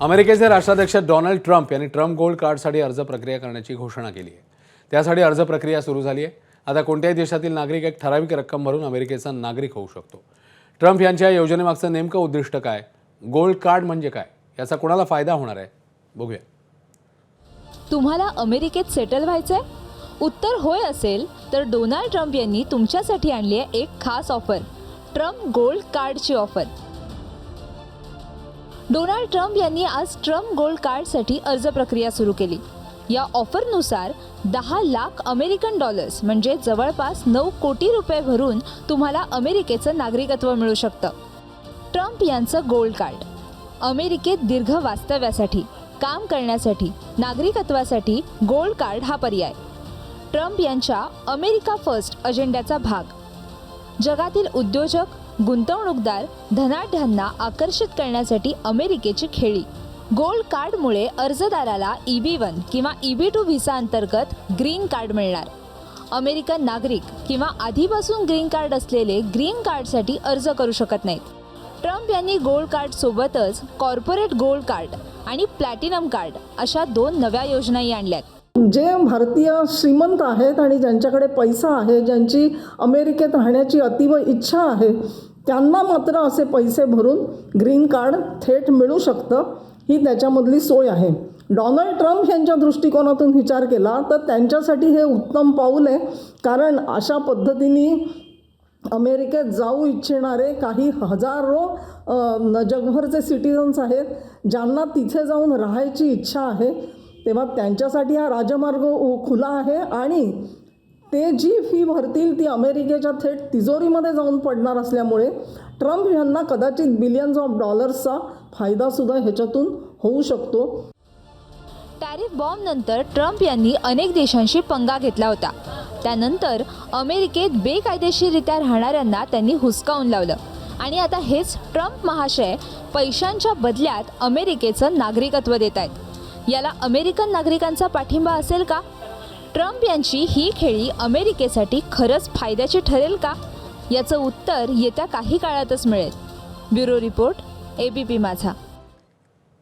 अमेरिकेचे राष्ट्राध्यक्ष Donald Trump यांनी ट्रम्प गोल्ड कार्डसाठी अर्ज प्रक्रिया करण्याची घोषणा केली आहे। त्यासाठी अर्ज प्रक्रिया सुरू झाली आहे। आता कोणत्याही देशातील नागरिक एक ठराविक रक्कम भरून अमेरिकेचा नागरिक होऊ शकतो। ट्रम्प यांच्या योजनेमागचं नेमकं उद्दिष्ट काय, गोल्ड कार्ड म्हणजे काय, याचा कोणाला फायदा होणार आहे, बघूया। तुम्हाला अमेरिकेत सेटल व्हायचंय? उत्तर होय असेल तर डोनाल्ड ट्रम्प यांनी तुमच्यासाठी आणली आहे एक खास ऑफर, ट्रम्प गोल्ड कार्डची ऑफर। डोनाल्ड ट्रम्प यांनी आज ट्रम्प गोल्ड कार्डसाठी अर्ज प्रक्रिया सुरू केली। या ऑफरनुसार 10 लाख अमेरिकन डॉलर्स म्हणजे जवळपास 9 कोटी रुपये भरून तुम्हाला अमेरिकेचं नागरिकत्व मिळू शकतं। ट्रम्प यांचं गोल्ड कार्ड अमेरिकेत दीर्घ वास्तव्यासाठी, काम करण्यासाठी, नागरिकत्वासाठी गोल्ड कार्ड हा पर्याय। ट्रम्प यांच्या अमेरिका फर्स्ट अजेंड्याचा भाग। जगातील उद्योजक, गुंतवणूकदार, धनाढ्यांना आकर्षित करण्यासाठी अमेरिकेची खेळी। गोल्ड कार्डमुळे अर्जदाराला EB-1 किंवा EB-2 व्हिसा अंतर्गत ग्रीन कार्ड मिळणार। अमेरिकन नागरिक किंवा आधीपासून ग्रीन कार्ड असलेले ग्रीन कार्डसाठी अर्ज करू शकत नाहीत। ट्रम्प यांनी गोल्ड कार्ड सोबतच कॉर्पोरेट गोल्ड कार्ड आणि प्लॅटिनम कार्ड अशा 2 नव्या योजनाही आणल्यात। जे भारतीय श्रीमंत आहेत आणि ज्यांच्याकडे पैसा आहे, ज्यांची अमेरिकेत राहण्याची अतीव इच्छा आहे, त्यांना मात्र असे पैसे भरून ग्रीन कार्ड थेट मिळू शकतं, ही त्याच्यामधली सोय आहे। डोनाल्ड ट्रम्प यांच्या दृष्टिकोनातून विचार केला तर त्यांच्यासाठी हे उत्तम पाऊल आहे, कारण अशा पद्धतीने अमेरिकेत जाऊ इच्छिणारे काही हजारो जगभरचे सिटिझन्स आहेत, ज्यांना तिथे जाऊन राहायची इच्छा आहे, तेव्हा त्यांच्यासाठी हा राजमार्ग खुला आहे आणि ते जी फी भरतील ती अमेरिकेच्या थेट तिजोरीमध्ये जाऊन पडणार असल्यामुळे ट्रम्प यांना कदाचित बिलियन्स ऑफ डॉलर्सचा फायदासुद्धा ह्याच्यातून होऊ शकतो। टॅरिफ बॉम्बनंतर ट्रम्प यांनी अनेक देशांशी पंगा घेतला होता। त्यानंतर अमेरिकेत बेकायदेशीररित्या राहणाऱ्यांना त्यांनी हुसकावून लावलं आणि आता हेच ट्रम्प महाशय पैशांच्या बदल्यात अमेरिकेचं नागरिकत्व देत आहेत। याला अमेरिकन नागरिकांचा पाठिंबा असेल का? ट्रम्प यांची ही खेळी अमेरिकेसाठी खरंच फायद्याची ठरेल का? याचं उत्तर येत्या काही काळातच मिळेल। ब्युरो रिपोर्ट, ABP माझा।